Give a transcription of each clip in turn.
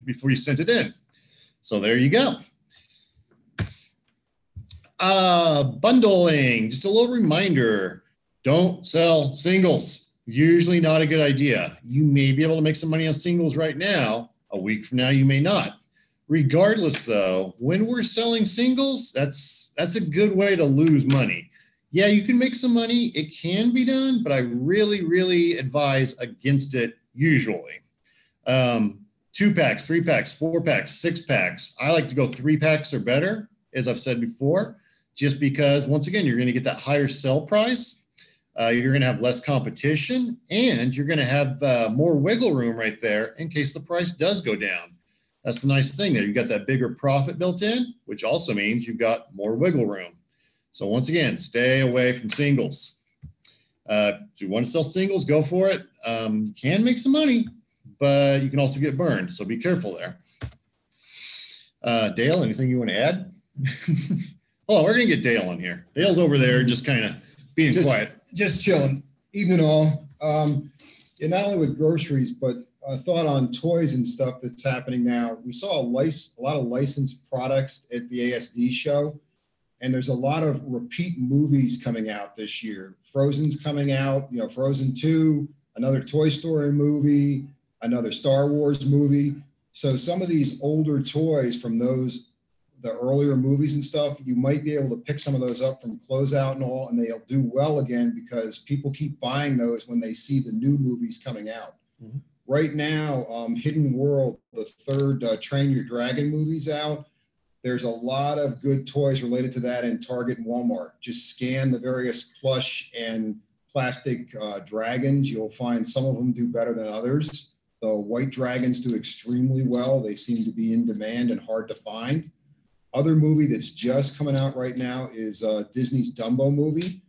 before you sent it in. So there you go. Bundling, just a little reminder, don't sell singles. Usually not a good idea. You may be able to make some money on singles right now. A week from now, you may not. Regardless though, when we're selling singles, that's a good way to lose money. Yeah, you can make some money. It can be done, but I really, really advise against it usually. 2 packs, 3 packs, 4 packs, 6 packs. I like to go 3 packs or better, as I've said before, just because once again, you're going to get that higher sell price. You're going to have less competition, and you're going to have more wiggle room right there in case the price does go down. That's the nice thing there. You've got that bigger profit built in, which also means you've got more wiggle room. So once again, stay away from singles. If you want to sell singles, go for it. You can make some money, but you can also get burned. So be careful there. Dale, anything you want to add? Oh, we're going to get Dale on here. Dale's over there just kind of being quiet. Just chilling. Evening all. And not only with groceries, but a thought on toys and stuff that's happening now. We saw a lot of licensed products at the ASD show, and there's a lot of repeat movies coming out this year. Frozen's coming out, Frozen 2, another Toy Story movie, another Star Wars movie. So some of these older toys from the earlier movies and stuff, you might be able to pick some of those up from closeout and all, and they'll do well again because people keep buying those when they see the new movies coming out. Mm-hmm. Right now, Hidden World, the third Train Your Dragon movie's out. There's a lot of good toys related to that in Target and Walmart. Just scan the various plush and plastic dragons. You'll find some of them do better than others. The white dragons do extremely well. They seem to be in demand and hard to find. Other movie that's just coming out right now is Disney's Dumbo movie.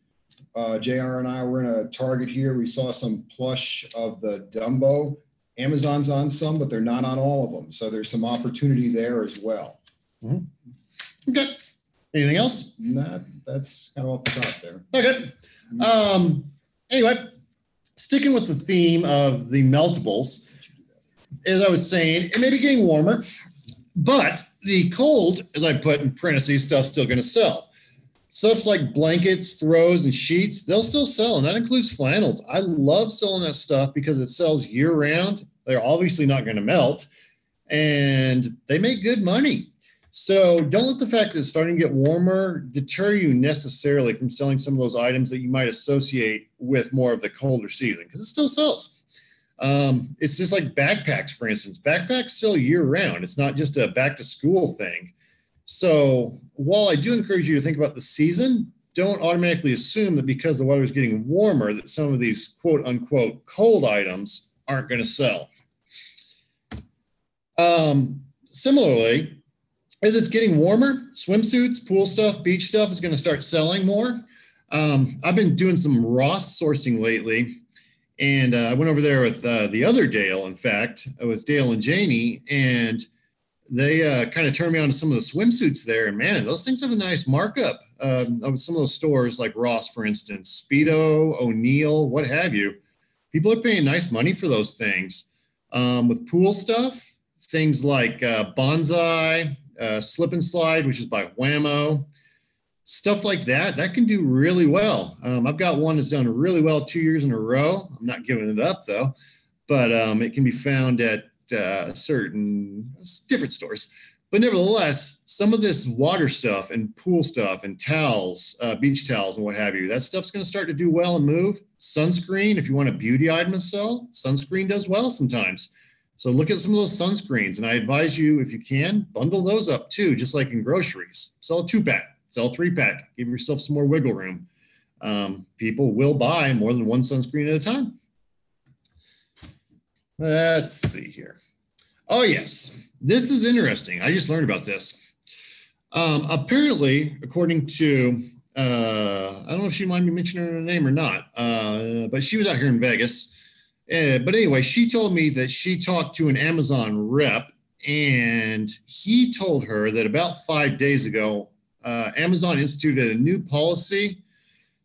JR and I were in a Target here. We saw some plush of the Dumbo. Amazon's on some, but they're not on all of them. So there's some opportunity there as well. Mm-hmm. Okay. Anything else? Nah, that's kind of off the top there. Okay. Anyway, sticking with the theme of the meltables, as I was saying, it may be getting warmer, but the cold, as I put in parentheses, stuff's still going to sell. Stuff like blankets, throws, and sheets, they'll still sell, and that includes flannels. I love selling that stuff because it sells year-round. They're obviously not going to melt, and they make good money. So don't let the fact that it's starting to get warmer deter you necessarily from selling some of those items that you might associate with more of the colder season, because it still sells. It's just like backpacks, for instance. Backpacks sell year-round. It's not just a back-to-school thing. So while I do encourage you to think about the season, don't automatically assume that because the weather is getting warmer that some of these quote unquote cold items aren't going to sell. Similarly, as it's getting warmer, swimsuits, pool stuff, beach stuff is going to start selling more. I've been doing some Ross sourcing lately, and I went over there with the other Dale, in fact, with Dale and Janie, and they kind of turned me on to some of the swimsuits there. And man, those things have a nice markup. Some of those stores like Ross, for instance, Speedo, O'Neill, what have you. People are paying nice money for those things. With pool stuff, things like Bonsai, Slip and Slide, which is by Whammo, stuff like that, that can do really well. I've got one that's done really well 2 years in a row. I'm not giving it up though, but it can be found at certain different stores. But nevertheless, some of this water stuff and pool stuff and towels, beach towels and what have you, that stuff's going to start to do well and move. Sunscreen, if you want a beauty item to sell, sunscreen does well sometimes. So look at some of those sunscreens, and I advise you, if you can, bundle those up too, just like in groceries. Sell a 2-pack, sell a 3-pack, give yourself some more wiggle room. People will buy more than one sunscreen at a time. Let's see here. Oh, yes. This is interesting. I just learned about this. Apparently, according to, I don't know if she might be mentioning her name or not, but she was out here in Vegas. But anyway, she told me that she talked to an Amazon rep, and he told her that about 5 days ago, Amazon instituted a new policy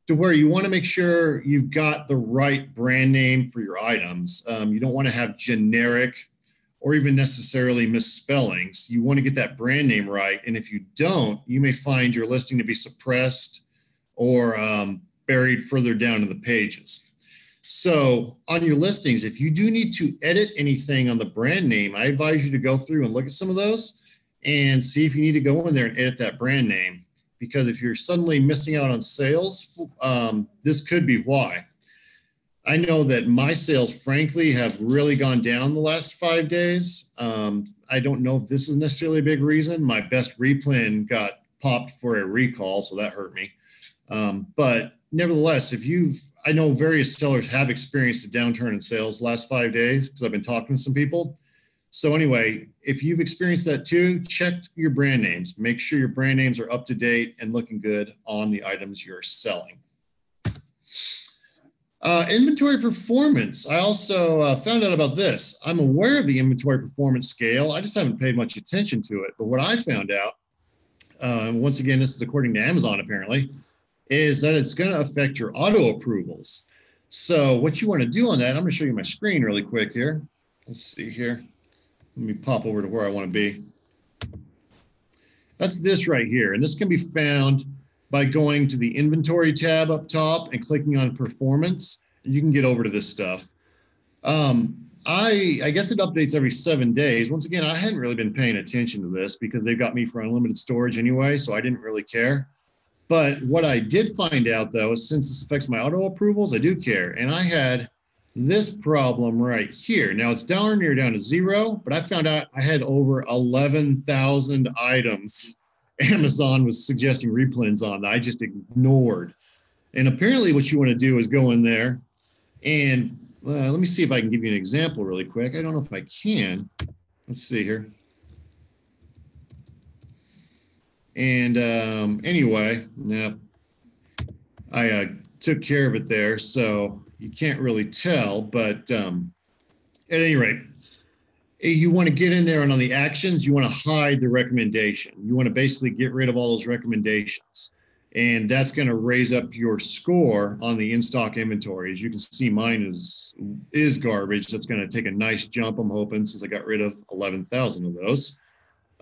to where you want to make sure you've got the right brand name for your items. You don't want to have generic or even necessarily misspellings. You want to get that brand name right. And if you don't, you may find your listing to be suppressed or buried further down in the pages. So on your listings, if you do need to edit anything on the brand name, I advise you to go through and look at some of those and see if you need to go in there and edit that brand name. Because if you're suddenly missing out on sales, this could be why. I know that my sales, frankly, have really gone down the last 5 days. I don't know if this is necessarily a big reason. My best replan got popped for a recall, so that hurt me. But nevertheless, I know various sellers have experienced a downturn in sales the last 5 days because I've been talking to some people. So anyway, if you've experienced that too, check your brand names. Make sure your brand names are up to date and looking good on the items you're selling. Inventory performance. I also found out about this. I'm aware of the inventory performance scale. I just haven't paid much attention to it. But what I found out, once again, this is according to Amazon apparently, is that it's going to affect your auto approvals. So what you want to do on that, I'm going to show you my screen really quick here. Let's see here. Let me pop over to where I want to be. That's this right here. And this can be found by going to the inventory tab up top and clicking on performance. You can get over to this stuff. I guess it updates every 7 days. Once again, I hadn't really been paying attention to this because they've got me for unlimited storage anyway, so I didn't really care. But what I did find out though, is since this affects my auto approvals, I do care. And I had this problem right here. Now it's down to 0, but I found out I had over 11,000 items Amazon was suggesting replens on that I just ignored. And apparently what you want to do is go in there and let me see if I can give you an example really quick. I don't know if I can. Let's see here. And anyway, no, I took care of it there, so you can't really tell. But at any rate, you want to get in there and on the actions, you want to hide the recommendation. You want to basically get rid of all those recommendations. And that's going to raise up your score on the in-stock inventory. As you can see, mine is garbage. That's going to take a nice jump, I'm hoping, since I got rid of 11,000 of those.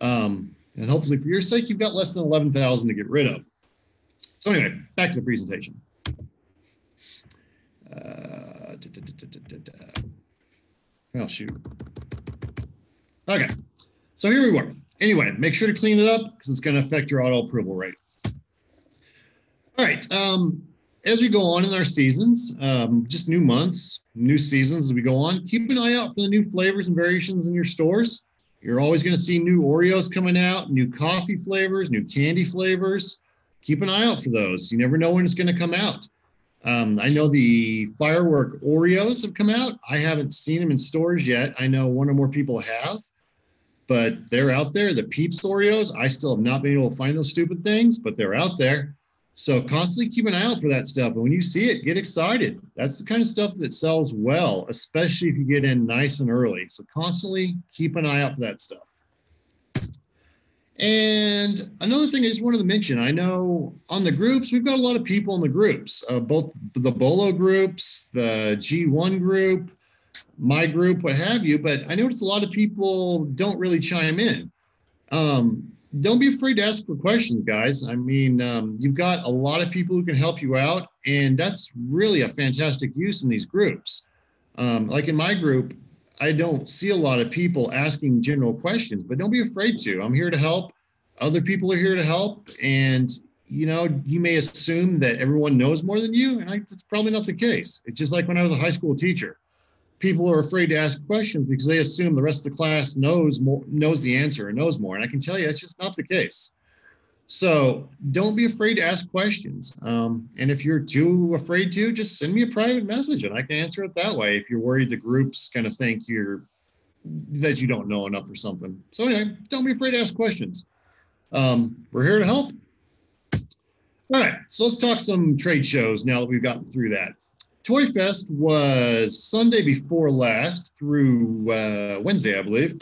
And hopefully for your sake, you've got less than 11,000 to get rid of. So anyway, back to the presentation. Oh, shoot. Okay, so here we were. Anyway, make sure to clean it up because it's going to affect your auto approval rate. All right, as we go on in our seasons, just new months, new seasons as we go on, keep an eye out for the new flavors and variations in your stores. You're always going to see new Oreos coming out, new coffee flavors, new candy flavors. Keep an eye out for those. You never know when it's going to come out. I know the firework Oreos have come out. I haven't seen them in stores yet. I know one or more people have, but they're out there. The Peeps Oreos, I still have not been able to find those stupid things, but they're out there. So constantly keep an eye out for that stuff. And when you see it, get excited. That's the kind of stuff that sells well, especially if you get in nice and early. So constantly keep an eye out for that stuff. And another thing I just wanted to mention, I know on the groups, we've got a lot of people in the groups, both the BOLO groups, the G1 group, my group, what have you. But I noticed a lot of people don't really chime in. Don't be afraid to ask for questions, guys. I mean, you've got a lot of people who can help you out, and that's really a fantastic use in these groups. Like in my group, I don't see a lot of people asking general questions, but don't be afraid to. I'm here to help. Other people are here to help. And, you know, you may assume that everyone knows more than you, and that's probably not the case. It's just like when I was a high school teacher. People are afraid to ask questions because they assume the rest of the class knows the answer and knows more. And I can tell you, it's just not the case. So don't be afraid to ask questions. And if you're too afraid to, just send me a private message and I can answer it that way if you're worried the group's going to think that you don't know enough or something. So anyway, don't be afraid to ask questions. We're here to help. All right, so let's talk some trade shows now that we've gotten through that. TOYFEST was Sunday before last through Wednesday, I believe.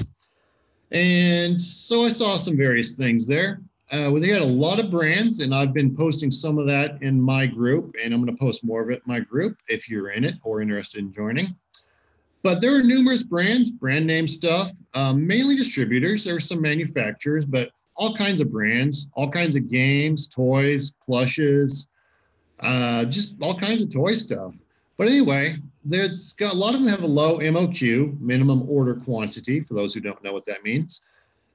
And so I saw some various things there. They had a lot of brands, and I've been posting some of that in my group, and I'm going to post more of it in my group if you're in it or interested in joining. But there are numerous brands, brand name stuff, mainly distributors. There are some manufacturers, but all kinds of brands, all kinds of games, toys, plushes, just all kinds of toy stuff. But anyway, there's got a lot of them have a low MOQ, minimum order quantity, for those who don't know what that means.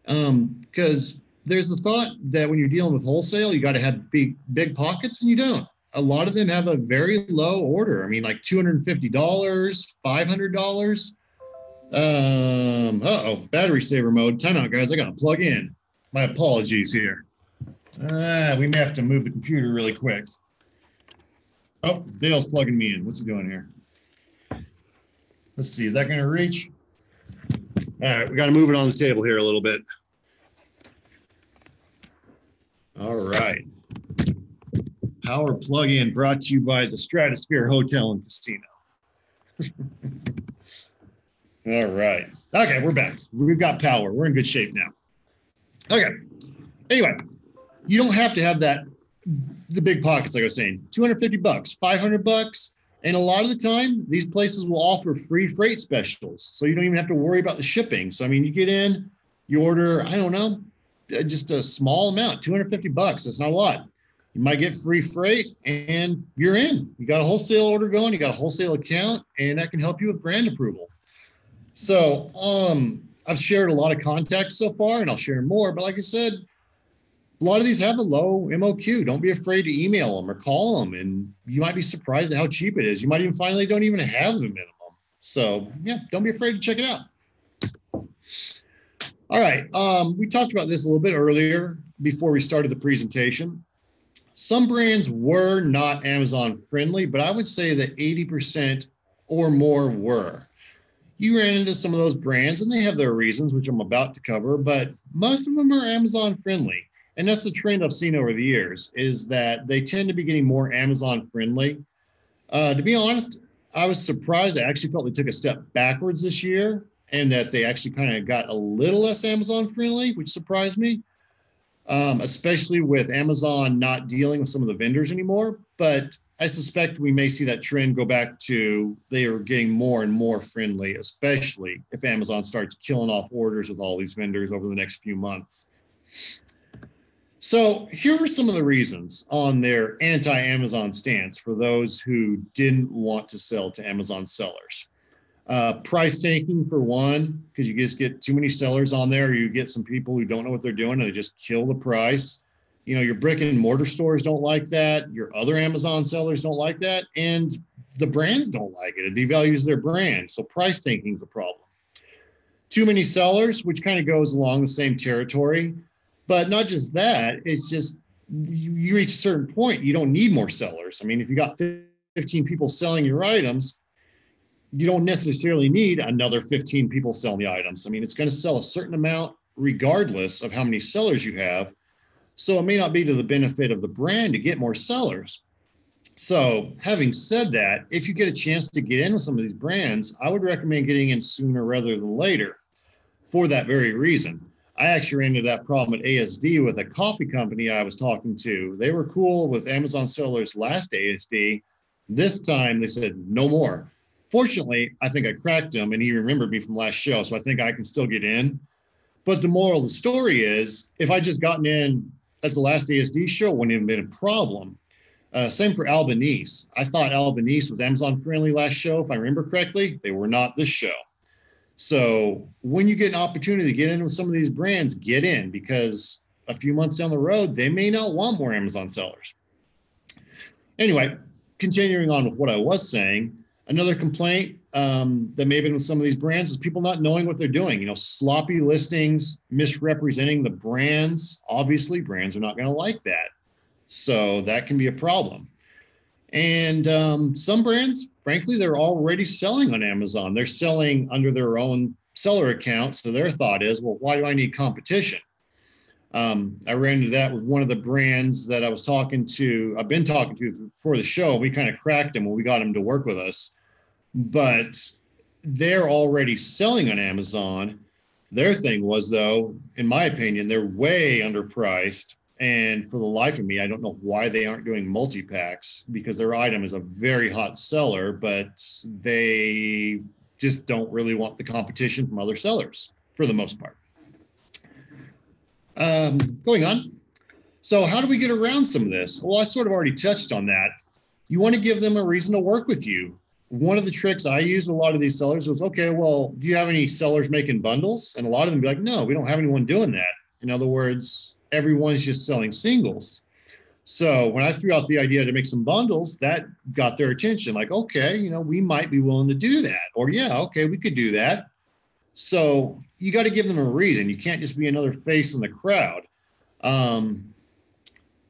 Because there's the thought that when you're dealing with wholesale, you got to have big pockets, and you don't. A lot of them have a very low order. I mean, like $250, $500. Battery saver mode. Timeout, guys. I got to plug in. My apologies here. We may have to move the computer really quick. Oh, Dale's plugging me in. What's he doing here? Let's see. Is that going to reach? All right. We got to move it on the table here a little bit. All right. Power plug-in brought to you by the Stratosphere Hotel and Casino. All right. Okay, we're back. We've got power. We're in good shape now. Okay. Anyway, you don't have to have the big pockets, like I was saying. $250, $500, and a lot of the time, these places will offer free freight specials, so you don't even have to worry about the shipping. So, I mean, you get in, you order, I don't know, just a small amount, $250. That's not a lot. You might get free freight, and you're in. You got a wholesale order going, you got a wholesale account, and that can help you with brand approval. So I've shared a lot of contacts so far, and I'll share more. But like I said, a lot of these have a low MOQ. Don't be afraid to email them or call them, and you might be surprised at how cheap it is. You might even find they don't even have a minimum. So yeah, don't be afraid to check it out. All right, we talked about this a little bit earlier before we started the presentation. Some brands were not Amazon friendly, but I would say that 80% or more were. You ran into some of those brands, and they have their reasons, which I'm about to cover, but most of them are Amazon friendly. And that's the trend I've seen over the years, is that they tend to be getting more Amazon friendly. To be honest, I was surprised. I actually felt they took a step backwards this year, and that they actually kind of got a little less Amazon friendly, which surprised me, especially with Amazon not dealing with some of the vendors anymore. But I suspect we may see that trend go back to they are getting more and more friendly, especially if Amazon starts killing off orders with all these vendors over the next few months. So here are some of the reasons on their anti-Amazon stance for those who didn't want to sell to Amazon sellers. Price taking, for one, because you just get too many sellers on there. You get some people who don't know what they're doing, and they just kill the price. You know, your brick and mortar stores don't like that. Your other Amazon sellers don't like that. And the brands don't like it. It devalues their brand. So price taking is a problem. Too many sellers, which kind of goes along the same territory. But not just that, it's just you reach a certain point, you don't need more sellers. I mean, if you got 15 people selling your items, you don't necessarily need another 15 people selling the items. I mean, it's going to sell a certain amount regardless of how many sellers you have. So it may not be to the benefit of the brand to get more sellers. So having said that, if you get a chance to get in with some of these brands, I would recommend getting in sooner rather than later for that very reason. I actually ran into that problem at ASD with a coffee company I was talking to. They were cool with Amazon sellers last ASD. This time they said, no more. Fortunately, I think I cracked him and he remembered me from last show, so I think I can still get in. But the moral of the story is, if I just gotten in at the last ASD show, it wouldn't have been a problem. Same for Albanese. I thought Albanese was Amazon friendly last show, if I remember correctly. They were not this show. So when you get an opportunity to get in with some of these brands, get in, because a few months down the road, they may not want more Amazon sellers. Anyway, continuing on with what I was saying, another complaint that may have been with some of these brands is people not knowing what they're doing. You know, sloppy listings, misrepresenting the brands. Obviously, brands are not going to like that. So that can be a problem. And some brands, frankly, they're already selling on Amazon. They're selling under their own seller account. So their thought is, well, why do I need competition? I ran into that with one of the brands that I've been talking to for the show. We kind of cracked him when we got him to work with us, but they're already selling on Amazon. Their thing was, though, in my opinion, they're way underpriced. And for the life of me, I don't know why they aren't doing multi-packs, because their item is a very hot seller, but they just don't really want the competition from other sellers for the most part. Going on. So how do we get around some of this? Well, I sort of already touched on that. You want to give them a reason to work with you. One of the tricks I use with a lot of these sellers was, okay, well, do you have any sellers making bundles? And a lot of them be like, no, we don't have anyone doing that. In other words, everyone's just selling singles. So when I threw out the idea to make some bundles, that got their attention. Like, okay, you know, we might be willing to do that. Or yeah, okay, we could do that. So you got to give them a reason. You can't just be another face in the crowd.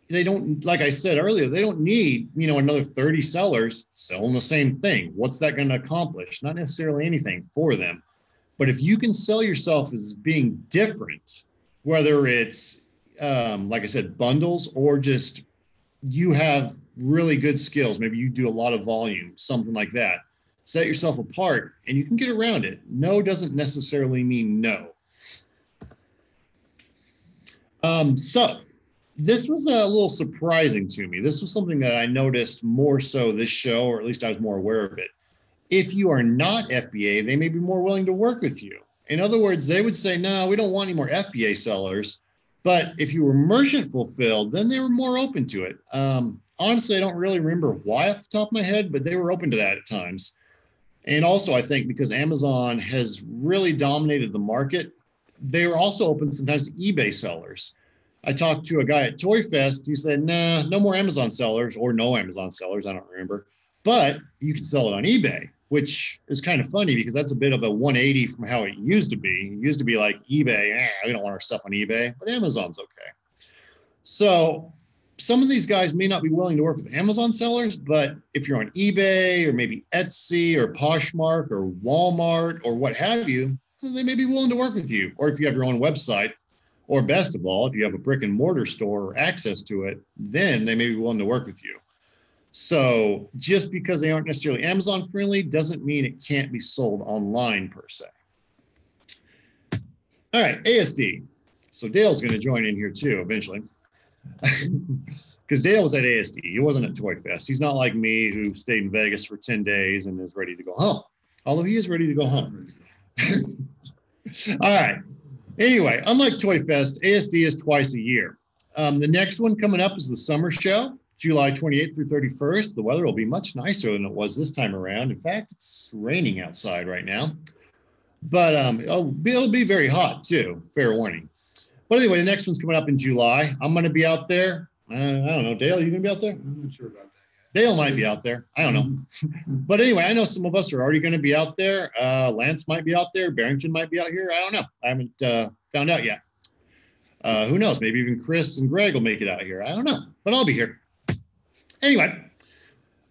They don't, like I said earlier, they don't need, you know, another 30 sellers selling the same thing. What's that going to accomplish? Not necessarily anything for them. But if you can sell yourself as being different, whether it's, like I said, bundles, or just you have really good skills, maybe you do a lot of volume, something like that, set yourself apart and you can get around it. No doesn't necessarily mean no. So this was a little surprising to me. This was something that I noticed more so this show, or at least I was more aware of it. If you are not FBA, they may be more willing to work with you. In other words, they would say, no, we don't want any more FBA sellers. But if you were merchant fulfilled, then they were more open to it. Honestly, I don't really remember why off the top of my head, but they were open to that at times. And also, I think because Amazon has really dominated the market, they were also open sometimes to eBay sellers. I talked to a guy at TOYFEST. He said, nah, no more Amazon sellers, or no Amazon sellers. I don't remember. But you can sell it on eBay, which is kind of funny because that's a bit of a 180 from how it used to be. It used to be like eBay, we don't want our stuff on eBay, but Amazon's okay. So some of these guys may not be willing to work with Amazon sellers, but if you're on eBay or maybe Etsy or Poshmark or Walmart or what have you, they may be willing to work with you. Or if you have your own website, or best of all, if you have a brick and mortar store or access to it, then they may be willing to work with you. So just because they aren't necessarily Amazon friendly doesn't mean it can't be sold online per se. All right, ASD. So Dale's going to join in here too eventually. Because Dale was at ASD. He wasn't at TOYFEST. He's not like me who stayed in Vegas for 10 days and is ready to go home. Although he is ready to go home. All right. Anyway, unlike TOYFEST, ASD is twice a year. The next one coming up is the summer show, July 28th through 31st. The weather will be much nicer than it was this time around. In fact, it's raining outside right now. But it'll be very hot too, fair warning. But anyway, the next one's coming up in July. I'm going to be out there. I don't know. Dale, you going to be out there? I'm not sure about that. Dale might be out there. I don't know. But anyway, I know some of us are already going to be out there. Lance might be out there. Barrington might be out here. I don't know. I haven't found out yet. Who knows? Maybe even Chris and Greg will make it out here. I don't know. But I'll be here. Anyway,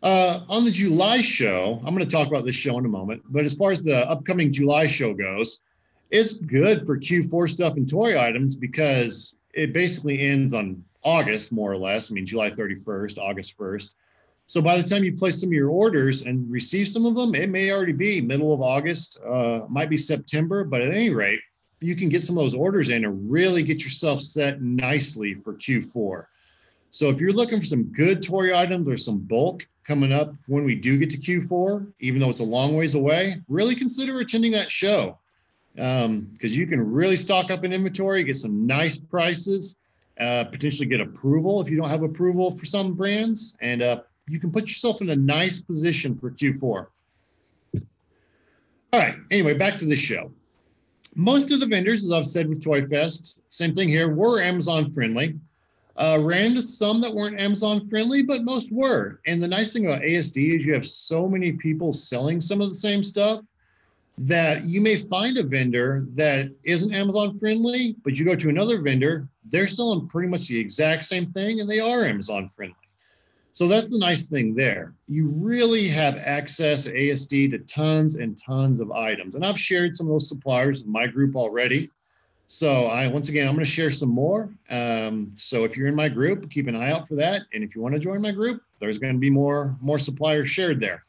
on the July show, I'm going to talk about this show in a moment. But as far as the upcoming July show goes, it's good for Q4 stuff and toy items because it basically ends on August, more or less. I mean, July 31st, August 1st. So by the time you place some of your orders and receive some of them, it may already be middle of August, might be September, but at any rate, you can get some of those orders in and really get yourself set nicely for Q4. So if you're looking for some good toy items or some bulk coming up when we do get to Q4, even though it's a long ways away, really consider attending that show because you can really stock up in inventory, get some nice prices, potentially get approval if you don't have approval for some brands, and you can put yourself in a nice position for Q4. All right, anyway, back to the show. Most of the vendors, as I've said with TOYFEST, same thing here, were Amazon friendly. Ran into some that weren't Amazon friendly, but most were. And the nice thing about ASD is you have so many people selling some of the same stuff that you may find a vendor that isn't Amazon friendly, but you go to another vendor, they're selling pretty much the exact same thing and they are Amazon friendly. So that's the nice thing there. You really have access at ASD to tons and tons of items. And I've shared some of those suppliers with my group already. So once again, I'm going to share some more. So if you're in my group, keep an eye out for that. And if you want to join my group, there's going to be more suppliers shared there.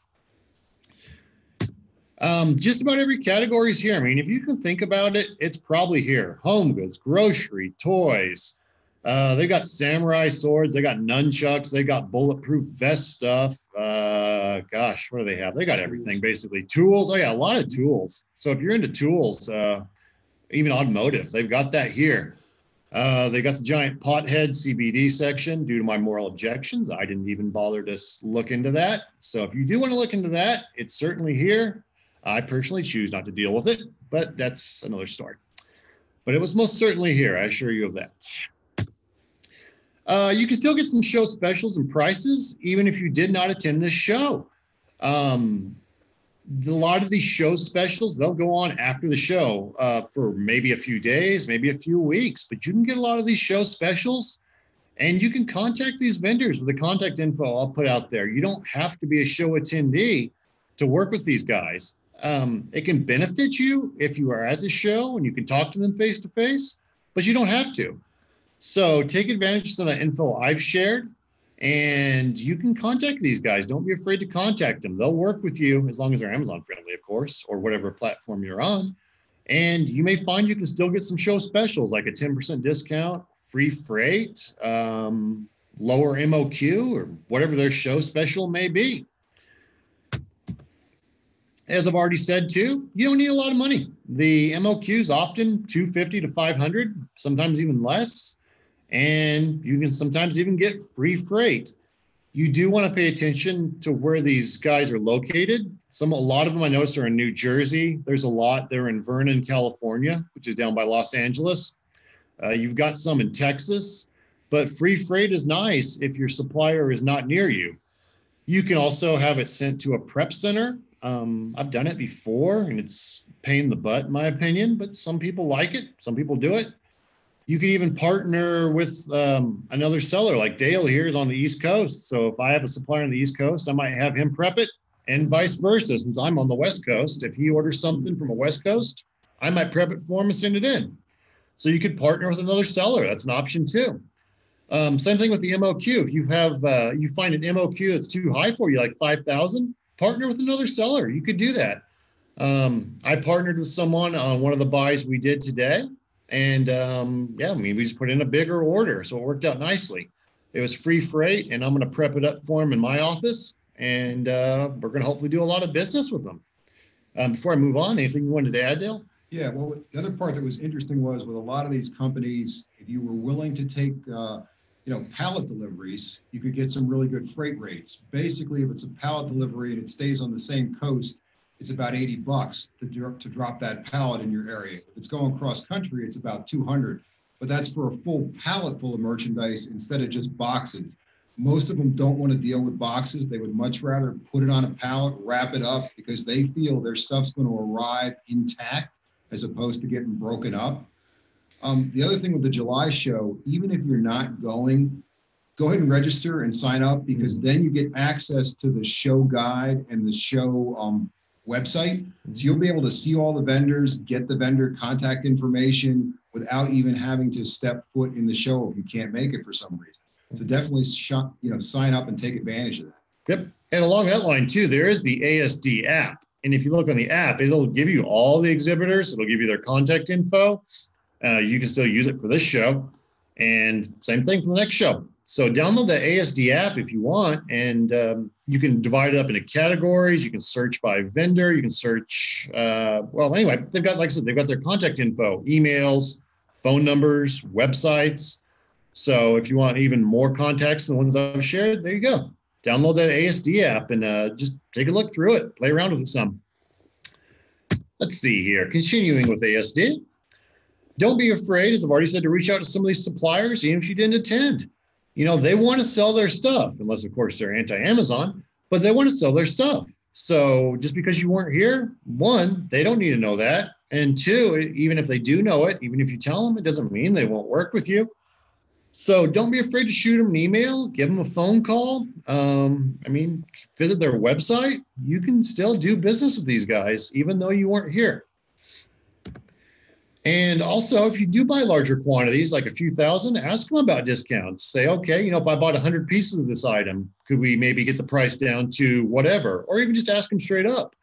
Just about every category is here. I mean, if you can think about it, it's probably here. Home goods, grocery, toys, They got samurai swords. They got nunchucks. They got bulletproof vest stuff. Gosh, what do they have? They got everything, basically. Tools. Oh, yeah, a lot of tools. So if you're into tools, even automotive, they've got that here. They got the giant pothead CBD section. Due to my moral objections, I didn't even bother to look into that. So if you do want to look into that, it's certainly here. I personally choose not to deal with it, but that's another story. But it was most certainly here, I assure you of that. You can still get some show specials and prices, even if you did not attend this show. A lot of these show specials, they'll go on after the show for maybe a few days, maybe a few weeks, but you can get a lot of these show specials and you can contact these vendors with the contact info I'll put out there. You don't have to be a show attendee to work with these guys. It can benefit you if you are at the show and you can talk to them face to face, but you don't have to. So take advantage of some of the info I've shared and you can contact these guys. Don't be afraid to contact them. They'll work with you as long as they're Amazon friendly, of course, or whatever platform you're on. And you may find you can still get some show specials like a 10% discount, free freight, lower MOQ, or whatever their show special may be. As I've already said too, you don't need a lot of money. The MOQ is often $250 to $500, sometimes even less. And you can sometimes even get free freight. You do want to pay attention to where these guys are located. A lot of them I noticed are in New Jersey. There's a lot. They're in Vernon, California, which is down by Los Angeles. You've got some in Texas, but free freight is nice if your supplier is not near you. You can also have it sent to a prep center. I've done it before and it's a pain in the butt in my opinion, but some people like it. Some people do it. You could even partner with another seller like Dale here is on the East Coast. So if I have a supplier on the East Coast, I might have him prep it and vice versa. Since I'm on the West Coast, if he orders something from a West Coast, I might prep it for him and send it in. So you could partner with another seller. That's an option too. Same thing with the MOQ. If you find an MOQ that's too high for you, like 5,000, partner with another seller. You could do that. I partnered with someone on one of the buys we did today. And we just put in a bigger order. So it worked out nicely. It was free freight and I'm going to prep it up for him in my office. And we're going to hopefully do a lot of business with them. Before I move on, anything you wanted to add, Dale? Yeah, well, the other part that was interesting was with a lot of these companies, if you were willing to take, pallet deliveries, you could get some really good freight rates. Basically, if it's a pallet delivery and it stays on the same coast, it's about $80 to drop that pallet in your area. If it's going cross country, it's about $200, but that's for a full pallet full of merchandise instead of just boxes. Most of them don't want to deal with boxes. They would much rather put it on a pallet, wrap it up because they feel their stuff's going to arrive intact as opposed to getting broken up. The other thing with the July show, even if you're not going, go ahead and register and sign up because then you get access to the show guide and the show website. So you'll be able to see all the vendors, get the vendor contact information without even having to step foot in the show if you can't make it for some reason. So definitely sign up and take advantage of that. Yep. And along that line too, there is the ASD app. And if you look on the app, it'll give you all the exhibitors. It'll give you their contact info. You can still use it for this show and same thing for the next show. So download the ASD app if you want, and you can divide it up into categories. You can search by vendor. You can search, they've got, like I said, they've got their contact info, emails, phone numbers, websites. So if you want even more contacts than the ones I've shared, there you go. Download that ASD app and just take a look through it, play around with it some. Let's see here, continuing with ASD. Don't be afraid, as I've already said, to reach out to some of these suppliers, even if you didn't attend. They want to sell their stuff, unless, of course, they're anti-Amazon, but they want to sell their stuff. So just because you weren't here, one, they don't need to know that. And two, even if they do know it, even if you tell them, it doesn't mean they won't work with you. So don't be afraid to shoot them an email, give them a phone call. Visit their website. You can still do business with these guys, even though you weren't here. And also, if you do buy larger quantities, like a few thousand, ask them about discounts. Say, okay, if I bought 100 pieces of this item, could we maybe get the price down to whatever? Or even just ask them straight up.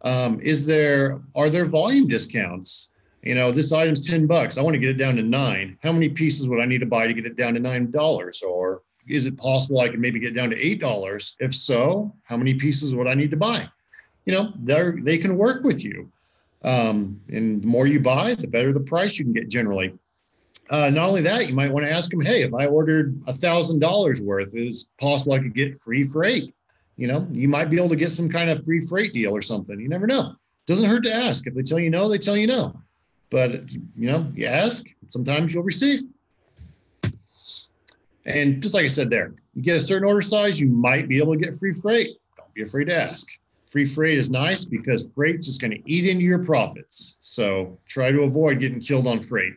Are there volume discounts? This item's $10. I want to get it down to $9. How many pieces would I need to buy to get it down to $9? Or is it possible I can maybe get down to $8? If so, how many pieces would I need to buy? They can work with you. And the more you buy, the better the price you can get generally. Not only that, you might want to ask them, hey, if I ordered $1,000 worth, is it possible I could get free freight? You might be able to get some kind of free freight deal or something. You never know. Doesn't hurt to ask. If they tell you no, they tell you no. But, you ask, sometimes you'll receive. And just like I said there, you get a certain order size, you might be able to get free freight. Don't be afraid to ask. Free freight is nice because freight's just going to eat into your profits. So try to avoid getting killed on freight.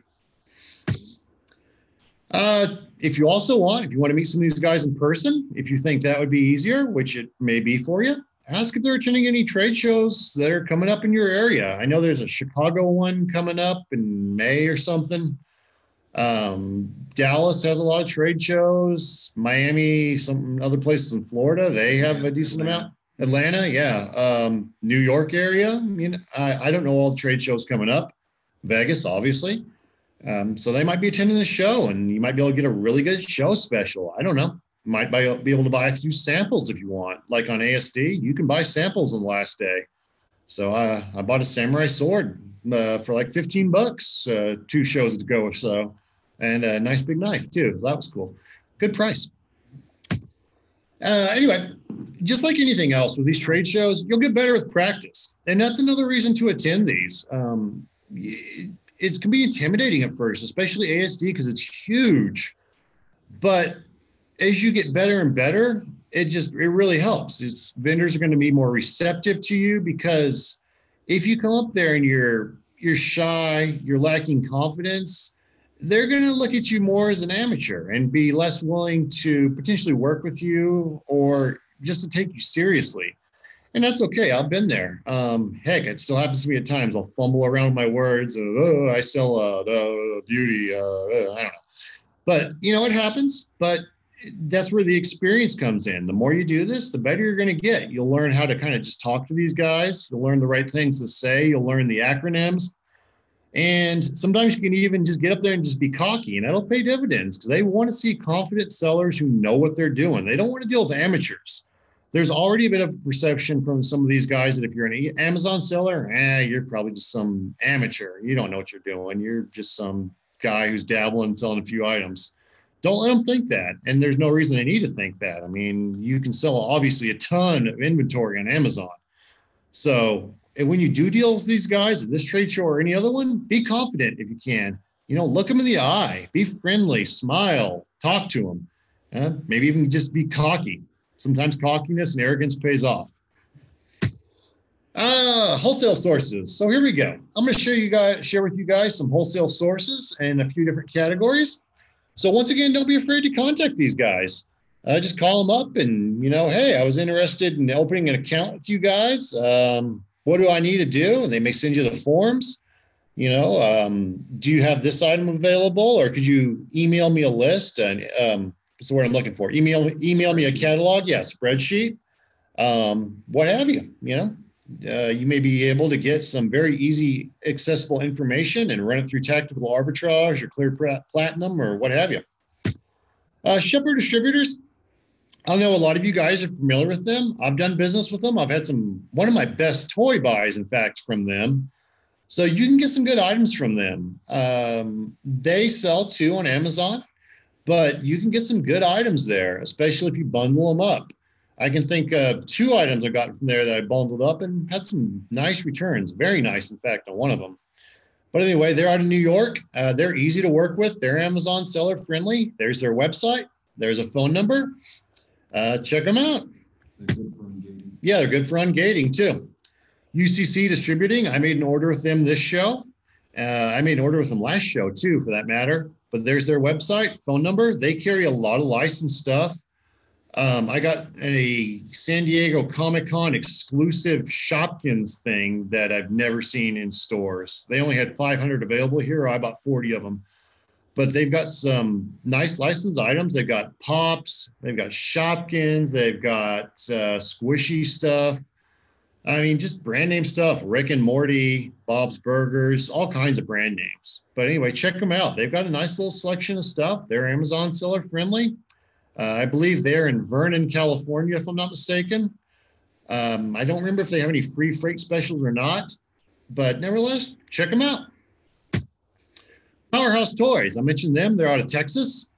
If you want to meet some of these guys in person, if you think that would be easier, which it may be for you, ask if they're attending any trade shows that are coming up in your area. I know there's a Chicago one coming up in May or something. Dallas has a lot of trade shows. Miami, some other places in Florida, they have a decent amount. Atlanta, yeah. New York area. I don't know all the trade shows coming up. Vegas, obviously. So they might be attending the show, and you might be able to get a really good show special. I don't know. You might be able to buy a few samples if you want. Like on ASD, you can buy samples on the last day. So I bought a samurai sword for like $15, 2 shows ago or so, and a nice big knife too. That was cool. Good price. Anyway, just like anything else with these trade shows, you'll get better with practice. And that's another reason to attend these. It can be intimidating at first, especially ASD because it's huge. But as you get better and better, it really helps. Vendors are going to be more receptive to you because if you come up there and you're shy, you're lacking confidence, they're going to look at you more as an amateur and be less willing to potentially work with you or just to take you seriously. And that's okay. I've been there. Heck, it still happens to me at times. I'll fumble around with my words. I sell beauty. I don't know. But, it happens. But that's where the experience comes in. The more you do this, the better you're going to get. You'll learn how to kind of just talk to these guys. You'll learn the right things to say. You'll learn the acronyms. And sometimes you can even just get up there and just be cocky, and that'll pay dividends because they want to see confident sellers who know what they're doing. They don't want to deal with amateurs. There's already a bit of perception from some of these guys that if you're an Amazon seller, you're probably just some amateur. You don't know what you're doing. You're just some guy who's dabbling and selling a few items. Don't let them think that. And there's no reason they need to think that. I mean, you can sell obviously a ton of inventory on Amazon. So when you do deal with these guys at this trade show or any other one, be confident if you can. Look them in the eye, be friendly, smile, talk to them. Maybe even just be cocky. Sometimes cockiness and arrogance pays off. Wholesale sources. So here we go. I'm going to share with you guys some wholesale sources in a few different categories. So once again, don't be afraid to contact these guys. Just call them up and, hey, I was interested in opening an account with you guys. What do I need to do? And they may send you the forms. Do you have this item available, or could you email me a list? And what's the word I'm looking for? Email me a catalog. Yeah, spreadsheet. What have you? You may be able to get some very easy, accessible information and run it through tactical arbitrage or clear platinum or what have you. Shipper distributors. I know a lot of you guys are familiar with them. I've done business with them. I've had one of my best toy buys, in fact, from them. So you can get some good items from them. They sell too on Amazon, but you can get some good items there, especially if you bundle them up. I can think of 2 items I got from there that I bundled up and had some nice returns. Very nice, in fact, on one of them. But anyway, they're out of New York. They're easy to work with. They're Amazon seller friendly. There's their website. There's a phone number. Check them out. Yeah, they're good for ungating too. UCC Distributing. I made an order with them this show. I made an order with them last show too, for that matter. But there's their website, phone number. They carry a lot of licensed stuff. I got a San Diego Comic-Con exclusive Shopkins thing that I've never seen in stores. They only had 500 available here. I bought 40 of them. But they've got some nice licensed items. They've got Pops. They've got Shopkins. They've got squishy stuff. I mean, just brand name stuff, Rick and Morty, Bob's Burgers, all kinds of brand names. But anyway, check them out. They've got a nice little selection of stuff. They're Amazon seller friendly. I believe they're in Vernon, California, if I'm not mistaken. I don't remember if they have any free freight specials or not, but nevertheless, check them out. Powerhouse Toys, I mentioned them. They're out of Texas.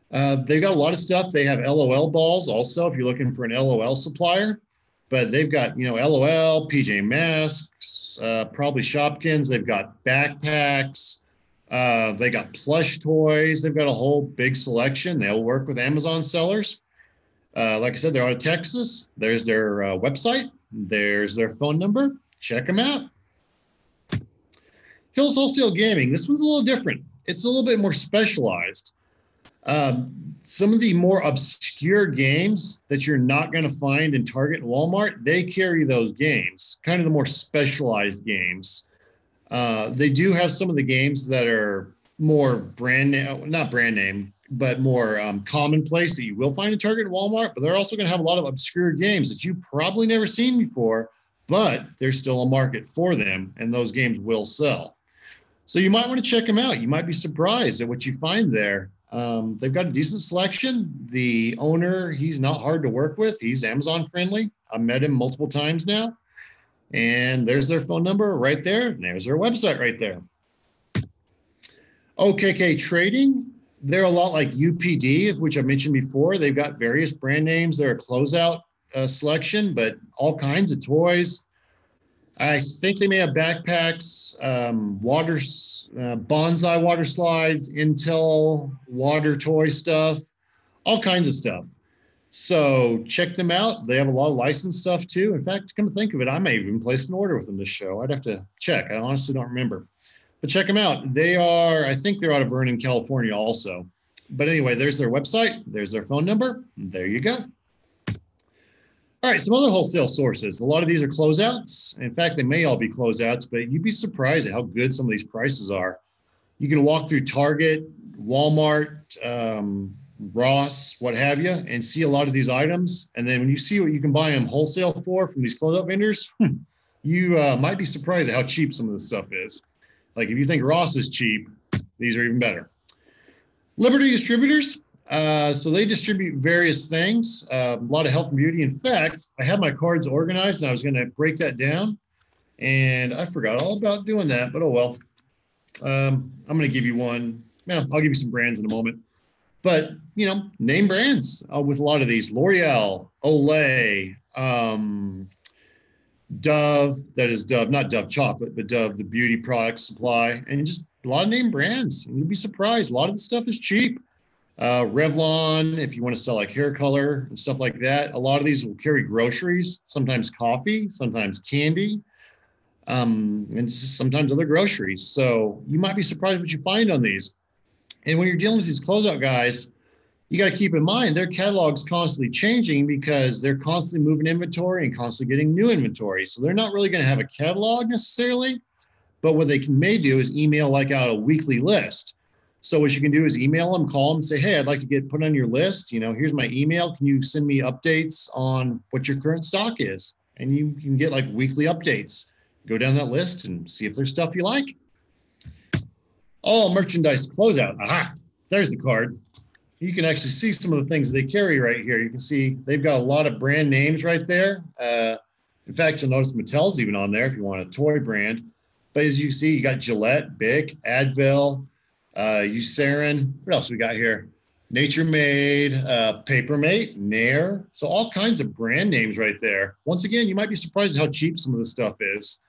They've got a lot of stuff. They have LOL balls also, if you're looking for an LOL supplier. But they've got, LOL, PJ Masks, probably Shopkins. They've got backpacks. They got plush toys. They've got a whole big selection. They'll work with Amazon sellers. Like I said, they're out of Texas. There's their website. There's their phone number. Check them out. Hills Wholesale Gaming. This one's a little different. It's a little bit more specialized. Some of the more obscure games that you're not going to find in Target and Walmart, they carry those games, kind of the more specialized games. They do have some of the games that are more not brand name, but more commonplace that you will find in Target and Walmart, but they're also going to have a lot of obscure games that you've probably never seen before, but there's still a market for them, and those games will sell. So you might want to check them out. You might be surprised at what you find there. They've got a decent selection. The owner, he's not hard to work with. He's Amazon friendly. I've met him multiple times now. And there's their phone number right there. And there's their website right there. OKK Trading, they're a lot like UPD, which I mentioned before. They've got various brand names. They're a closeout selection, but all kinds of toys. I think they may have backpacks, bonsai water slides, Intel water toy stuff, all kinds of stuff. So check them out. They have a lot of licensed stuff too. In fact, come to think of it, I may have even placed an order with them this show. I'd have to check. I honestly don't remember. But check them out. I think they're out of Vernon, California also. But anyway, there's their website. There's their phone number. There you go. All right, some other wholesale sources. A lot of these are closeouts. In fact, they may all be closeouts, but you'd be surprised at how good some of these prices are. You can walk through Target, Walmart, Ross, what have you, and see a lot of these items. And then when you see what you can buy them wholesale for from these closeout vendors, you might be surprised at how cheap some of this stuff is. Like if you think Ross is cheap, these are even better. Liberty Distributors. So they distribute various things, a lot of health and beauty. In fact, I had my cards organized and I was going to break that down and I forgot all about doing that, but oh well. I'm going to give you one. Yeah, I'll give you some brands in a moment. But, name brands with a lot of these. L'Oreal, Olay, Dove, that is Dove, not Dove chocolate, but Dove, the beauty product supply, and just a lot of name brands. And you'll be surprised. A lot of the stuff is cheap. Revlon, if you want to sell like hair color and stuff like that. A lot of these will carry groceries, sometimes coffee, sometimes candy, and sometimes other groceries. So you might be surprised what you find on these. And when you're dealing with these closeout guys, you got to keep in mind their catalog's constantly changing because they're constantly moving inventory and constantly getting new inventory. So they're not really going to have a catalog necessarily, but what they may do is email like out a weekly list. So what you can do is email them, call them, say, hey, I'd like to get put on your list. Here's my email. Can you send me updates on what your current stock is? And you can get like weekly updates. Go down that list and see if there's stuff you like. All merchandise closeout. Aha, there's the card. You can actually see some of the things they carry right here. You can see they've got a lot of brand names right there. In fact, you'll notice Mattel's even on there if you want a toy brand. But as you see, you got Gillette, Bic, Advil, Eucerin. What else we got here? Nature Made, Papermate, Nair. So all kinds of brand names right there. Once again, you might be surprised at how cheap some of this stuff is.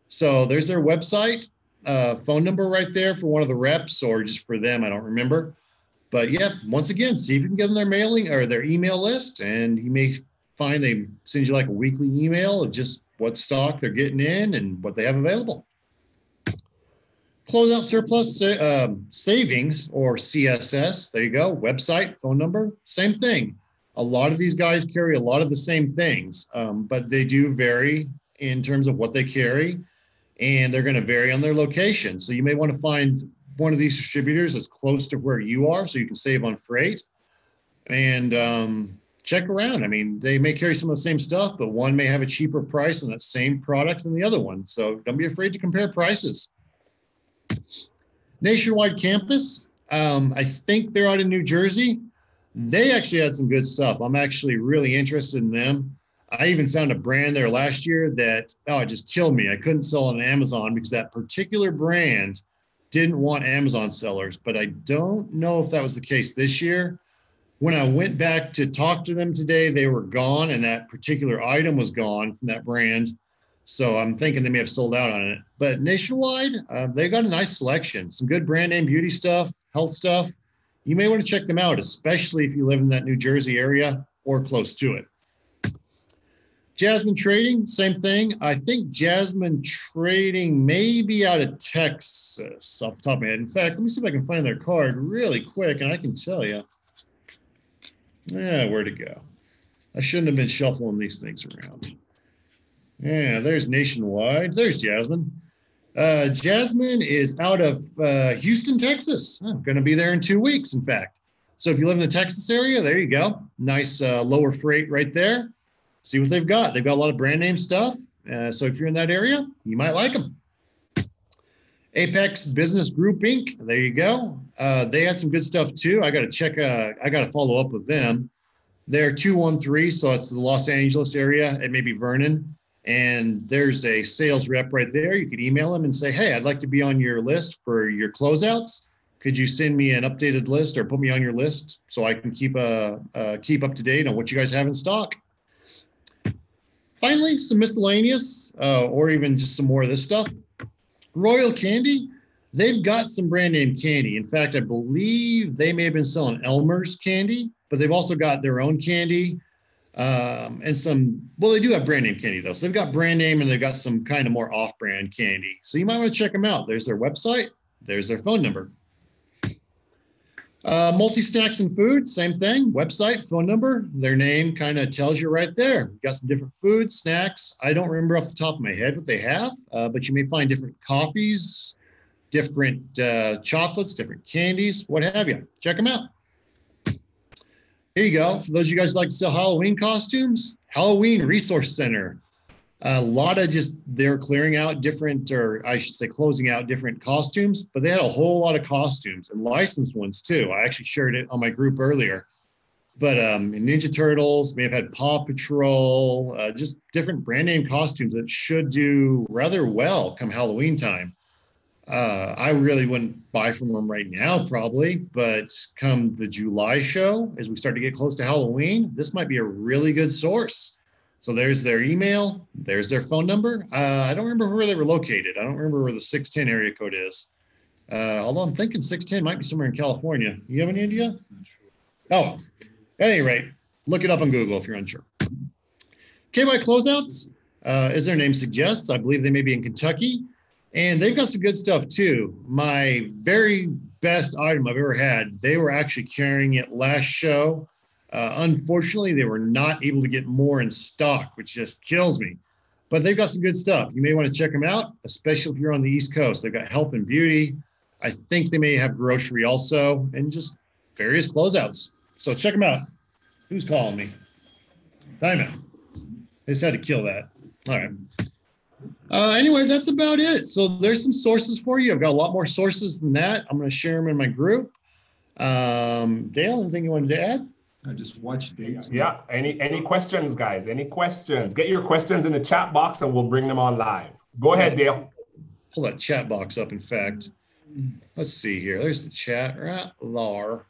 So there's their website, phone number right there for one of the reps or just for them. I don't remember. But yeah, once again, see if you can get them their mailing or their email list, and you may find they send you like a weekly email of just what stock they're getting in and what they have available. Closeout surplus savings or CSS. There you go. Website, phone number, same thing. A lot of these guys carry a lot of the same things, but they do vary in terms of what they carry, and they're going to vary on their location. So you may want to find one of these distributors that's close to where you are so you can save on freight. And check around. I mean, they may carry some of the same stuff, but one may have a cheaper price on that same product than the other one. So don't be afraid to compare prices. Nationwide Campus, I think they're out in New Jersey. They actually had some good stuff. I'm actually really interested in them. I even found a brand there last year that, it just killed me. I couldn't sell on Amazon because that particular brand didn't want Amazon sellers, but I don't know if that was the case this year. When I went back to talk to them today, they were gone, and that particular item was gone from that brand. So I'm thinking they may have sold out on it. But nationwide, they've got a nice selection, some good brand name beauty stuff, health stuff. You may want to check them out, especially if you live in that New Jersey area or close to it. Jasmine Trading, same thing. I think Jasmine Trading may be out of Texas off the top of my head. In fact, let me see if I can find their card really quick, and I can tell you. Yeah, where'd it go? I shouldn't have been shuffling these things around. Yeah, there's Nationwide. There's Jasmine. Jasmine is out of Houston, Texas. I'm going to be there in 2 weeks, in fact. So if you live in the Texas area, there you go. Nice lower freight right there. See what they've got. They've got a lot of brand name stuff. So if you're in that area, you might like them. Apex Business Group Inc. There you go. They had some good stuff too. I got to check. I got to follow up with them. They're 213, so it's the Los Angeles area. It may be Vernon. And there's a sales rep right there. You could email them and say, hey, I'd like to be on your list for your closeouts. Could you send me an updated list or put me on your list so I can keep up to date on what you guys have in stock? Finally, some miscellaneous or even just some more of this stuff. Royal Candy, they've got some brand name candy. In fact, I believe they may have been selling Elmer's candy, but they've also got their own candy. And some, well, they do have brand name candy though. So they've got brand name and they've got some kind of more off-brand candy. So you might want to check them out. There's their website. There's their phone number. Multi-Snacks and Food, same thing. Website, phone number, their name kind of tells you right there. You've got some different foods, snacks. I don't remember off the top of my head what they have, but you may find different coffees, different chocolates, different candies, what have you. Check them out. Here you go. For those of you guys who like to sell Halloween costumes, Halloween Resource Center. A lot of just, they're clearing out different, or I should say closing out different costumes, but they had a whole lot of costumes and licensed ones too. I actually shared it on my group earlier. But Ninja Turtles, may have had Paw Patrol, just different brand name costumes that should do rather well come Halloween time. I really wouldn't buy from them right now, probably, but come the July show, as we start to get close to Halloween, this might be a really good source. So there's their email, there's their phone number. I don't remember where they were located. I don't remember where the 610 area code is. Although I'm thinking 610 might be somewhere in California. You have any idea? Oh, at any rate, look it up on Google if you're unsure. KY Closeouts, as their name suggests, I believe they may be in Kentucky. And they've got some good stuff too. My very best item I've ever had, they were actually carrying it last show. Unfortunately, they were not able to get more in stock, which just kills me. But they've got some good stuff. You may want to check them out, especially if you're on the East Coast. They've got health and beauty. I think they may have grocery also, and just various closeouts. So check them out. Who's calling me? Timeout. I just had to kill that. All right. Anyways, that's about it. So there's some sources for you. I've got a lot more sources than that. I'm going to share them in my group. Dale, anything you wanted to add? I just watched dates. Yeah. Any questions, guys? Any questions? Get your questions in the chat box and we'll bring them on live. Go ahead, Dale. Pull that chat box up, in fact. Let's see here. There's the chat right there.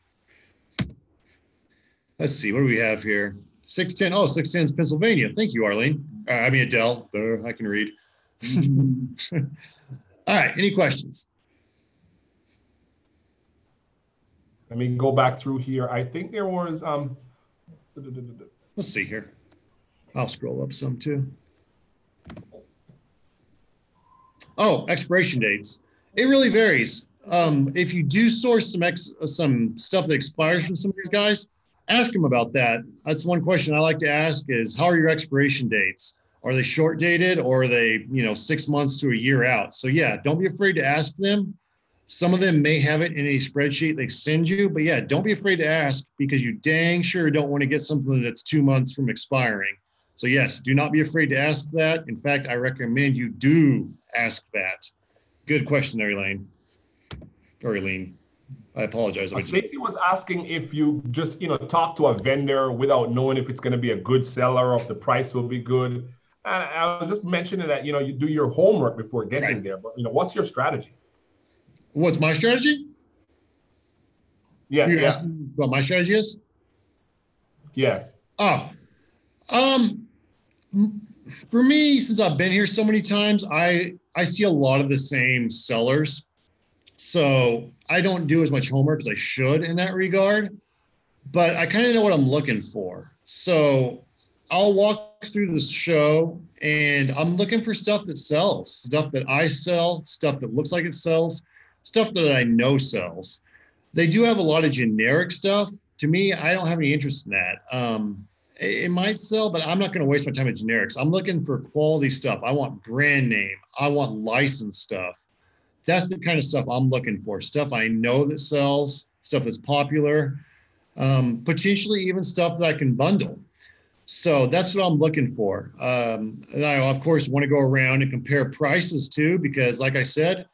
Let's see. What do we have here? 610. Oh, 610 is Pennsylvania. Thank you, Arlene. Adele. I can read. All right. Any questions? Let me go back through here. I think there was Let's see here. I'll scroll up some too. Oh, expiration dates. It really varies. If you do source some stuff that expires from some of these guys, ask them about that. That's one question I like to ask is, how are your expiration dates? Are they short dated or are they, 6 months to a year out? So yeah, don't be afraid to ask them. Some of them may have it in a spreadsheet they send you, but yeah, don't be afraid to ask because you dang sure don't want to get something that's 2 months from expiring. So yes, do not be afraid to ask that. In fact, I recommend you do ask that. Good question there, Elaine. Or Elaine. I apologize. Stacy was asking if you just, talk to a vendor without knowing if it's going to be a good seller or if the price will be good. And I was just mentioning that, you do your homework before getting there. But, what's your strategy? What's my strategy? Yeah. You're asking what my strategy is? Yes. Oh, for me, since I've been here so many times, I see a lot of the same sellers. So I don't do as much homework as I should in that regard, but I kind of know what I'm looking for. So I'll walk through the show and I'm looking for stuff that sells, stuff that I sell, stuff that looks like it sells, stuff that I know sells. They do have a lot of generic stuff. To me, I don't have any interest in that. It might sell, but I'm not going to waste my time with generics. I'm looking for quality stuff. I want brand name. I want licensed stuff. That's the kind of stuff I'm looking for. Stuff I know that sells, stuff that's popular, potentially even stuff that I can bundle. So that's what I'm looking for. And I, of course, want to go around and compare prices too, because like I said,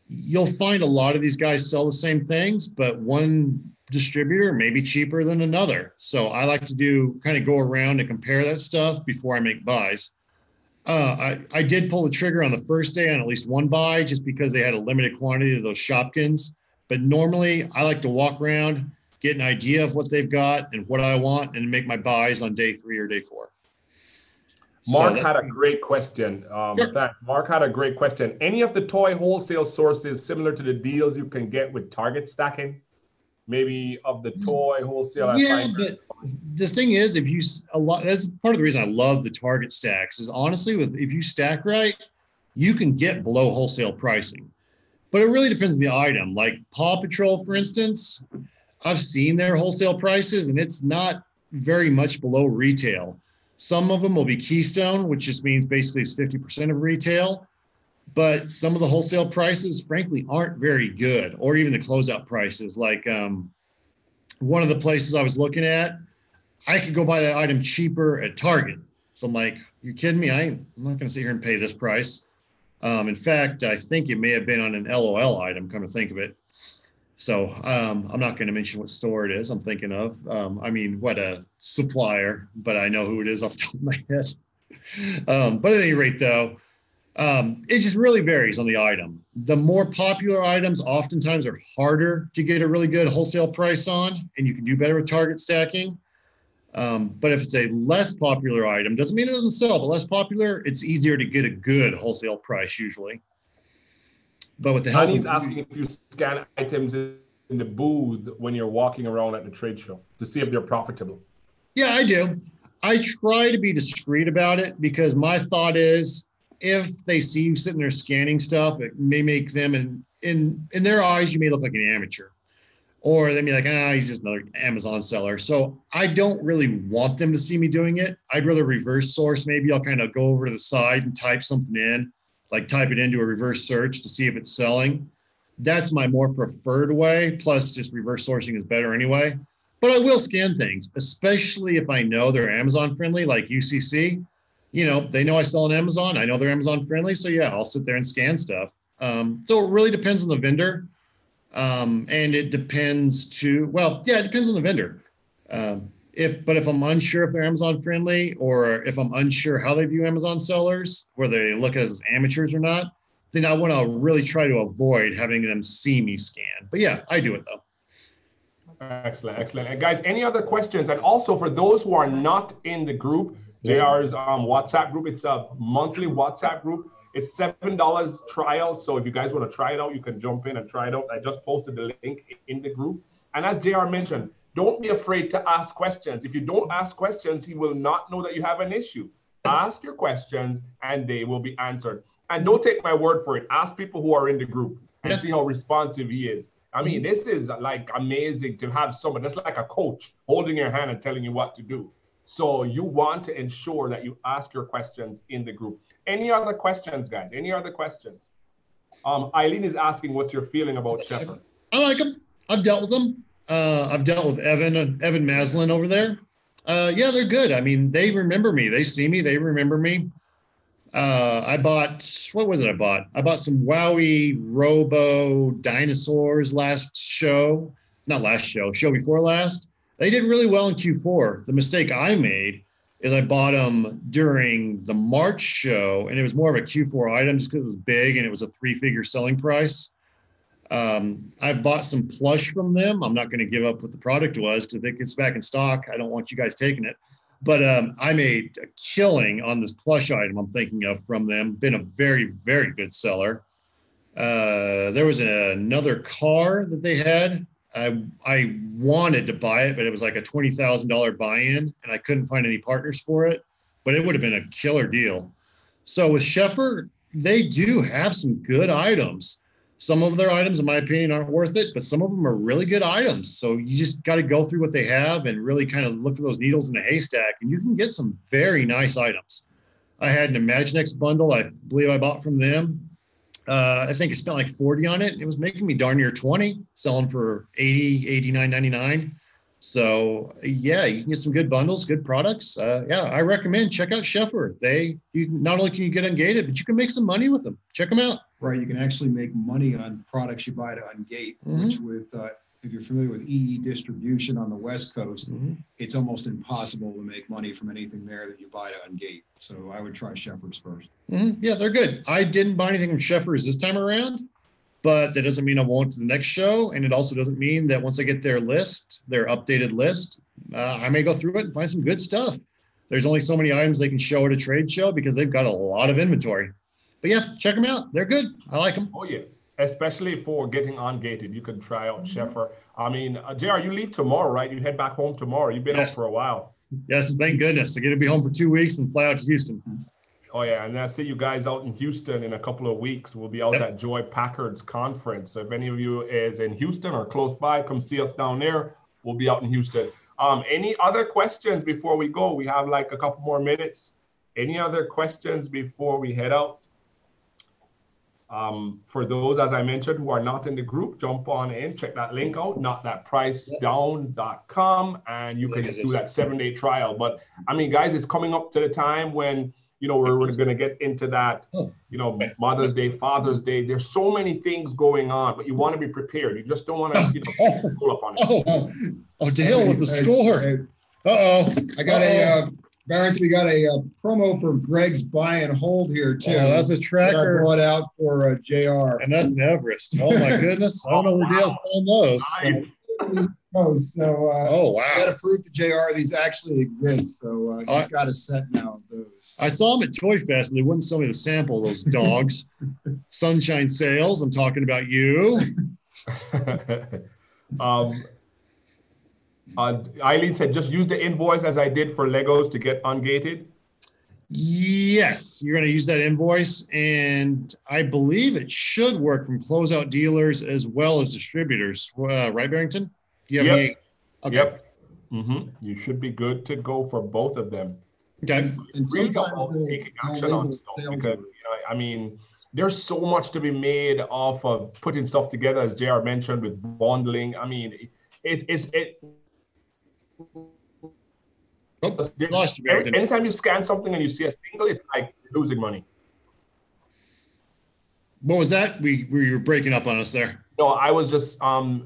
you'll find a lot of these guys sell the same things, but one distributor may be cheaper than another. So I like to kind of go around and compare that stuff before I make buys. I did pull the trigger on the first day on at least one buy just because they had a limited quantity of those Shopkins. But normally I like to walk around, get an idea of what they've got and what I want, and make my buys on day 3 or day 4. Mark had a great question. Sure. Mark had a great question. Any of the toy wholesale sources similar to the deals you can get with target stacking? Maybe of the toy wholesale. Yeah, but the thing is, that's part of the reason I love the target stacks is honestly, if you stack right, you can get below wholesale pricing. But it really depends on the item. Like Paw Patrol, for instance, I've seen their wholesale prices and it's not very much below retail. Some of them will be Keystone, which just means basically it's 50% of retail. But some of the wholesale prices, frankly, aren't very good, or even the closeout prices. Like one of the places I was looking at, I could go buy that item cheaper at Target. So I'm like, you're kidding me? I'm not going to sit here and pay this price. In fact, I think it may have been on an LOL item, come to think of it. So I'm not going to mention what store it is I'm thinking of. What a supplier, but I know who it is off the top of my head. But at any rate, though, it just really varies on the item. The more popular items oftentimes are harder to get a really good wholesale price on, and you can do better with target stacking. But if it's a less popular item, doesn't mean it doesn't sell, but less popular, it's easier to get a good wholesale price usually. But with the help, he's asking if you scan items in the booth when you're walking around at the trade show to see if they're profitable. Yeah, I do. I try to be discreet about it because my thought is if they see you sitting there scanning stuff, it may make them, in their eyes, you may look like an amateur. Or they'd be like, he's just another Amazon seller. So I don't really want them to see me doing it. I'd rather reverse source. Maybe I'll kind of go over to the side and type something in, like type it into a reverse search to see if it's selling. That's my more preferred way. Plus, just reverse sourcing is better anyway. But I will scan things, especially if I know they're Amazon friendly, like UCC. They know I sell on Amazon. I know they're Amazon friendly. So yeah, I'll sit there and scan stuff. So it really depends on the vendor. And it depends it depends on the vendor. If I'm unsure if they're Amazon friendly or if I'm unsure how they view Amazon sellers, whether they look at us as amateurs or not, then I want to really try to avoid having them see me scan. But yeah, I do it though. Excellent. And guys, any other questions? And also for those who are not in the group, JR's WhatsApp group, it's a monthly WhatsApp group. It's $7 trial. So if you guys want to try it out, you can jump in and try it out. I just posted the link in the group. And as JR mentioned, don't be afraid to ask questions. If you don't ask questions, he will not know that you have an issue. Ask your questions and they will be answered. And don't take my word for it. Ask people who are in the group and see how responsive he is. I mean, this is like amazing to have someone that's like a coach holding your hand and telling you what to do. So you want to ensure that you ask your questions in the group. Any other questions, guys? Any other questions? Eileen is asking, what's your feeling about Sheffer? I like them. I've dealt with them. I've dealt with Evan Maslin over there. Yeah, they're good. I mean, they remember me. They see me. They remember me. I bought, what was it I bought? I bought some Wowie Robo dinosaurs show before last. They did really well in Q4. The mistake I made is I bought them during the March show, and it was more of a Q4 item just because it was big and it was a 3-figure selling price. I bought some plush from them. I'm not going to give up what the product was because if it gets back in stock, I don't want you guys taking it. But I made a killing on this plush item I'm thinking of from them. Been a very, very good seller. There was another car that they had. I wanted to buy it, but it was like a $20,000 buy-in, and I couldn't find any partners for it. But it would have been a killer deal. So with Sheffer, they do have some good items. Some of their items, in my opinion, aren't worth it, but some of them are really good items. So you just got to go through what they have and really kind of look for those needles in a haystack, and you can get some very nice items. I had an Imaginext bundle, I believe I bought from them. I think I spent like 40 on it. It was making me darn near 20, selling for 80, $89.99. So yeah, you can get some good bundles, good products. Yeah, I recommend check out Sheffer. Not only can you get ungated, but you can make some money with them. Check them out. Right, you can actually make money on products you buy to ungate, which with if you're familiar with EE distribution on the West Coast, it's almost impossible to make money from anything there that you buy to ungate. So I would try Sheffers first. Yeah, they're good. I didn't buy anything from Sheffers this time around, but that doesn't mean I won't to the next show. And it also doesn't mean that once I get their updated list, I may go through it and find some good stuff. There's only so many items they can show at a trade show because they've got a lot of inventory. But yeah, check them out. They're good. I like them. Oh, yeah. Especially for getting ungated. You can try out Sheffer. I mean, JR, you leave tomorrow, right? You head back home tomorrow. You've been out for a while. Yes, thank goodness. I get to be home for 2 weeks and fly out to Houston. Oh, yeah. And I see you guys out in Houston in a couple of weeks. We'll be out at Joy Packard's conference. So if any of you is in Houston or close by, come see us down there. We'll be out in Houston. Any other questions before we go? We have like a couple more minutes. Any other questions before we head out? For those, as I mentioned, who are not in the group, jump on in, check that link out, notthatpricedown.com, and you can do that 7-day trial. But I mean, guys, it's coming up to the time when, you know, we're going to get into that, you know, Mother's Day, Father's Day. There's so many things going on, but you want to be prepared. You just don't want to, you know, pull up on it. Oh, to hell with the score. I got Barrett, we got a promo for Greg's buy and hold here too. Oh, that's a tracker. That I brought out for JR. And that's an Everest. Oh my goodness. I don't know where to find those. Nice. Oh, wow. I got to prove to JR these actually exist. So he's got a set now of those. I saw them at TOYFEST, but they wouldn't sell me the sample of those dogs. Sunshine Sales, I'm talking about you. Eileen said, just use the invoice as I did for Legos to get ungated. Yes, you're going to use that invoice, and I believe it should work from closeout dealers as well as distributors. Right, Barrington? Do you have any? Okay. Yep. You should be good to go for both of them. Okay. And Really sometimes taking action on stuff because, you know, I mean, there's so much to be made off of putting stuff together, as JR mentioned, with bundling. I mean, anytime you scan something and you see a single, it's like losing money. What was that? You were breaking up on us there. No, I was just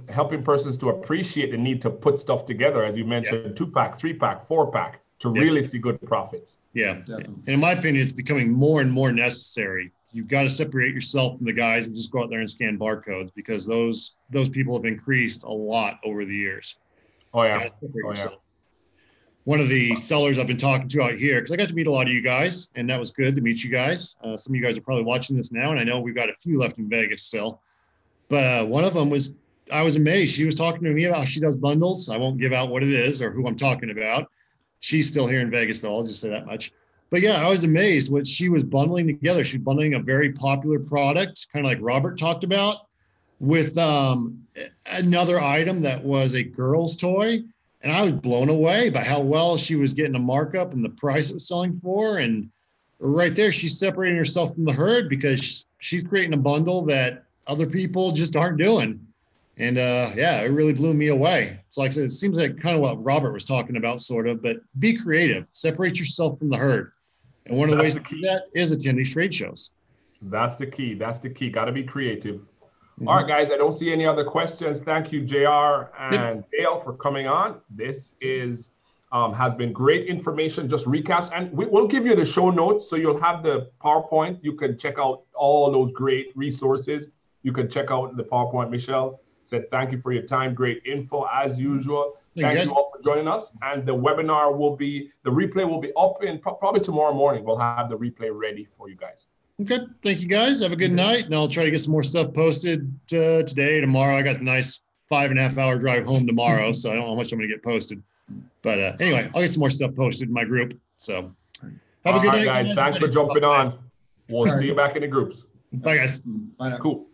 helping persons to appreciate the need to put stuff together, as you mentioned, 2-pack, 3-pack, 4-pack, to really see good profits. Yeah. Definitely. And in my opinion, it's becoming more and more necessary. You've got to separate yourself from the guys and just go out there and scan barcodes, because those people have increased a lot over the years. Oh, yeah. One of the sellers I've been talking to out here, because I got to meet a lot of you guys, and that was good to meet you guys. Some of you guys are probably watching this now, and I know we've got a few left in Vegas still. But one of them I was amazed. She was talking to me about how she does bundles. I won't give out what it is or who I'm talking about. She's still here in Vegas, though. I'll just say that much. But yeah, I was amazed what she was bundling together. She's bundling a very popular product, kind of like Robert talked about, with another item that was a girl's toy. And I was blown away by how well she was getting a markup and the price it was selling for. And right there, she's separating herself from the herd because she's creating a bundle that other people just aren't doing. And yeah, it really blew me away. It's like, it seems like kind of what Robert was talking about, sort of, but be creative, separate yourself from the herd. And one of the ways to do that is attend these trade shows. That's the key. That's the key. Got to be creative. All right, guys, I don't see any other questions. Thank you, JR and Dale, for coming on. This is has been great information, just recaps. And we'll give you the show notes, so you'll have the PowerPoint. You can check out all those great resources. You can check out the PowerPoint. Michelle said, thank you for your time. Great info, as usual. Thank you all for joining us. And the webinar will be, the replay will be up in probably tomorrow morning. We'll have the replay ready for you guys. Okay. Thank you, guys. Have a good night. And I'll try to get some more stuff posted today, tomorrow. I got the nice 5.5 hour drive home tomorrow, so I don't know how much I'm going to get posted. But anyway, I'll get some more stuff posted in my group. So have a good night, guys. Thanks for jumping on. We'll see you back in the groups. Bye, guys. Bye now. Cool.